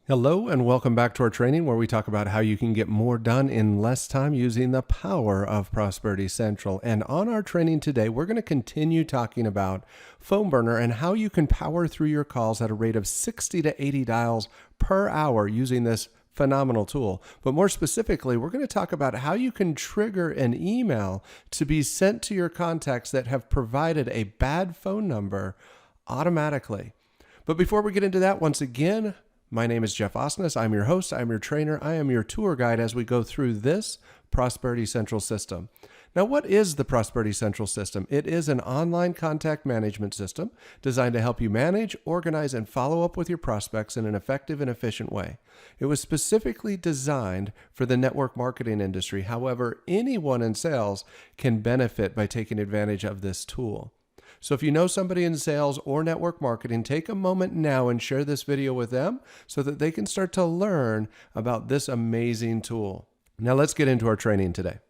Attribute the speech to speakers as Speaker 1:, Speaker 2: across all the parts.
Speaker 1: Hello and welcome back to our training where we talk about how you can get more done in less time using the power of Prosperity Central. And on our training today, we're going to continue talking about Phone Burner and how you can power through your calls at a rate of 60 to 80 dials per hour using this phenomenal tool. But more specifically, we're going to talk about how you can trigger an email to be sent to your contacts that have provided a bad phone number automatically. But before we get into that, once again, my name is Jeff Osnes. I'm your host. I'm your trainer. I am your tour guide as we go through this Prosperity Central system. Now, what is the Prosperity Central system? It is an online contact management system designed to help you manage, organize, and follow up with your prospects in an effective and efficient way. It was specifically designed for the network marketing industry. However, anyone in sales can benefit by taking advantage of this tool. So if you know somebody in sales or network marketing, take a moment now and share this video with them so that they can start to learn about this amazing tool. Now let's get into our training today.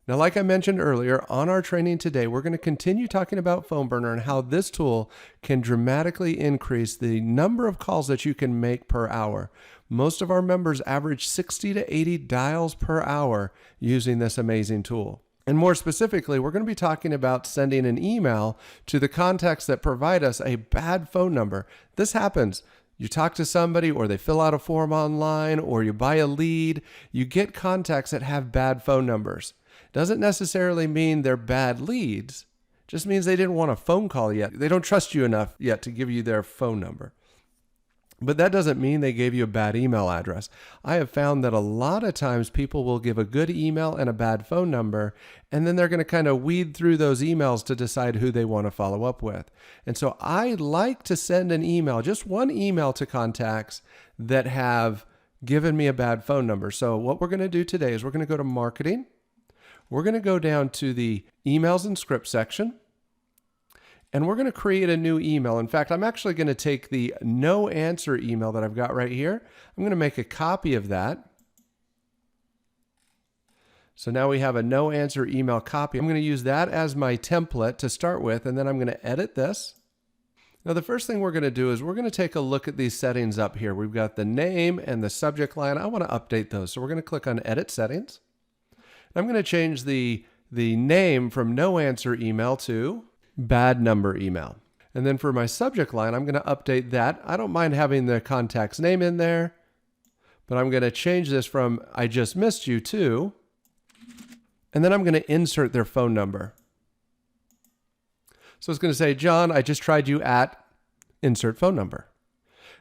Speaker 1: Now, like I mentioned earlier, on our training today, we're going to continue talking about Phone Burner and how this tool can dramatically increase the number of calls that you can make per hour. Most of our members average 60 to 80 dials per hour using this amazing tool. And more specifically, we're going to be talking about sending an email to the contacts that provide us a bad phone number. This happens. You talk to somebody or they fill out a form online or you buy a lead. You get contacts that have bad phone numbers. Doesn't necessarily mean they're bad leads. Just means they didn't want a phone call yet. They don't trust you enough yet to give you their phone number. But that doesn't mean they gave you a bad email address. I have found that a lot of times people will give a good email and a bad phone number, and then they're going to kind of weed through those emails to decide who they want to follow up with. And so I like to send an email, just one email to contacts that have given me a bad phone number. So what we're going to do today is we're going to go to marketing. We're going to go down to the emails and script section. And we're going to create a new email. In fact, I'm actually going to take the no answer email that I've got right here. I'm going to make a copy of that. So now we have a no answer email copy. I'm going to use that as my template to start with, and then I'm going to edit this. Now, the first thing we're going to do is we're going to take a look at these settings up here. We've got the name and the subject line. I want to update those. So we're going to click on Edit Settings. I'm going to change the name from no answer email to bad number email. And then for my subject line, I'm going to update that. I don't mind having the contact's name in there, but I'm going to change this from I just missed you to, and then I'm going to insert their phone number. So it's going to say, John, I just tried you at insert phone number.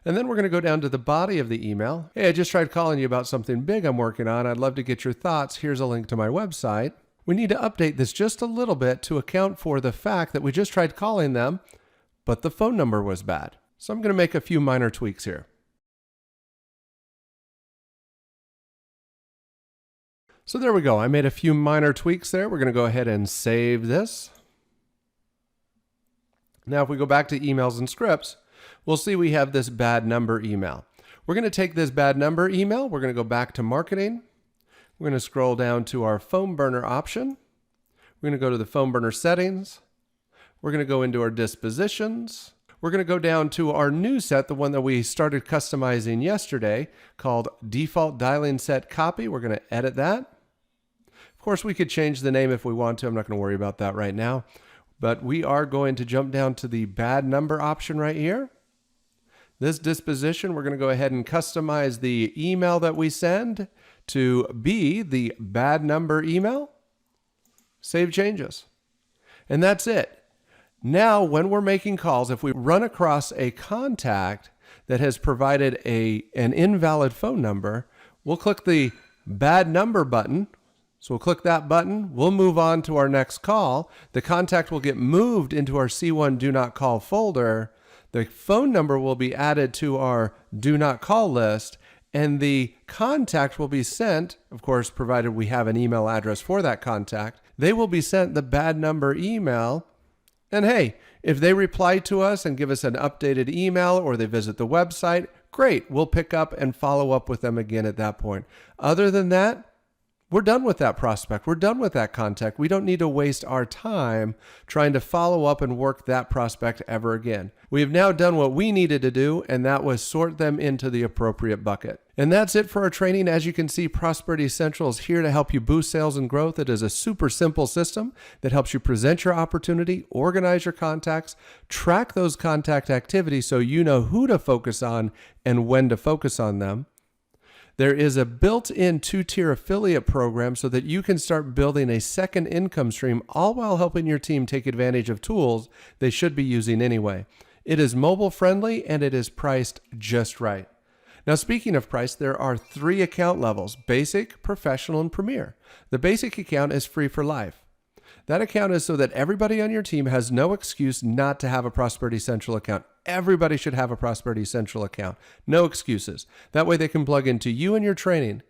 Speaker 1: And then we're going to go down to the body of the email. Hey, I just tried calling you about something big I'm working on. I'd love to get your thoughts. Here's a link to my website. We need to update this just a little bit to account for the fact that we just tried calling them, but the phone number was bad. So I'm going to make a few minor tweaks here. So there we go. I made a few minor tweaks there. We're going to go ahead and save this. Now, if we go back to emails and scripts, we'll see we have this bad number email. We're going to take this bad number email. We're going to go back to marketing. We're going to scroll down to our Phone Burner option. We're going to go to the Phone Burner settings. We're going to go into our dispositions. We're going to go down to our new set, the one that we started customizing yesterday, called Default Dialing Set Copy. We're going to edit that. Of course, we could change the name if we want to. I'm not going to worry about that right now. But we are going to jump down to the bad number option right here. This disposition, we're going to go ahead and customize the email that we send to be the bad number email. Save changes. And that's it. Now, when we're making calls, if we run across a contact that has provided an invalid phone number, we'll click the bad number button. So we'll click that button. We'll move on to our next call. The contact will get moved into our C1 Do Not Call folder. The phone number will be added to our Do Not Call list, and the contact will be sent, of course, provided we have an email address for that contact. They will be sent the bad number email. And hey, if they reply to us and give us an updated email or they visit the website, great. We'll pick up and follow up with them again at that point. Other than that, we're done with that prospect. We're done with that contact. We don't need to waste our time trying to follow up and work that prospect ever again. We have now done what we needed to do, and that was sort them into the appropriate bucket. And that's it for our training. As you can see, Prosperity Central is here to help you boost sales and growth. It is a super simple system that helps you present your opportunity, organize your contacts, track those contact activities so you know who to focus on and when to focus on them. There is a built-in 2-tier affiliate program so that you can start building a second income stream, all while helping your team take advantage of tools they should be using anyway. It is mobile friendly and it is priced just right. Now, speaking of price, there are 3 account levels: basic, professional, and premier. The basic account is free for life. That account is so that everybody on your team has no excuse not to have a Prosperity Central account. Everybody should have a Prosperity Central account. No excuses. That way they can plug into you and your training.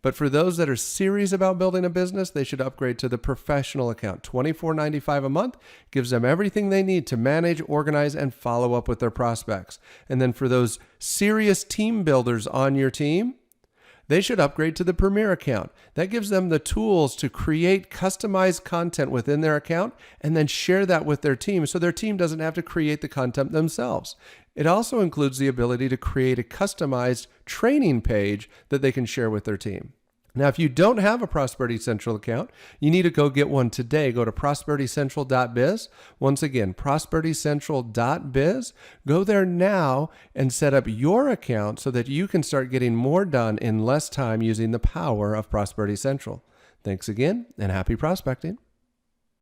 Speaker 1: But for those that are serious about building a business, they should upgrade to the professional account. $24.95 a month gives them everything they need to manage, organize, and follow up with their prospects. And then for those serious team builders on your team, they should upgrade to the Premier account. That gives them the tools to create customized content within their account and then share that with their team so their team doesn't have to create the content themselves. It also includes the ability to create a customized training page that they can share with their team. Now, if you don't have a Prosperity Central account, you need to go get one today. Go to prosperitycentral.biz. Once again, prosperitycentral.biz. Go there now and set up your account so that you can start getting more done in less time using the power of Prosperity Central. Thanks again, and happy prospecting.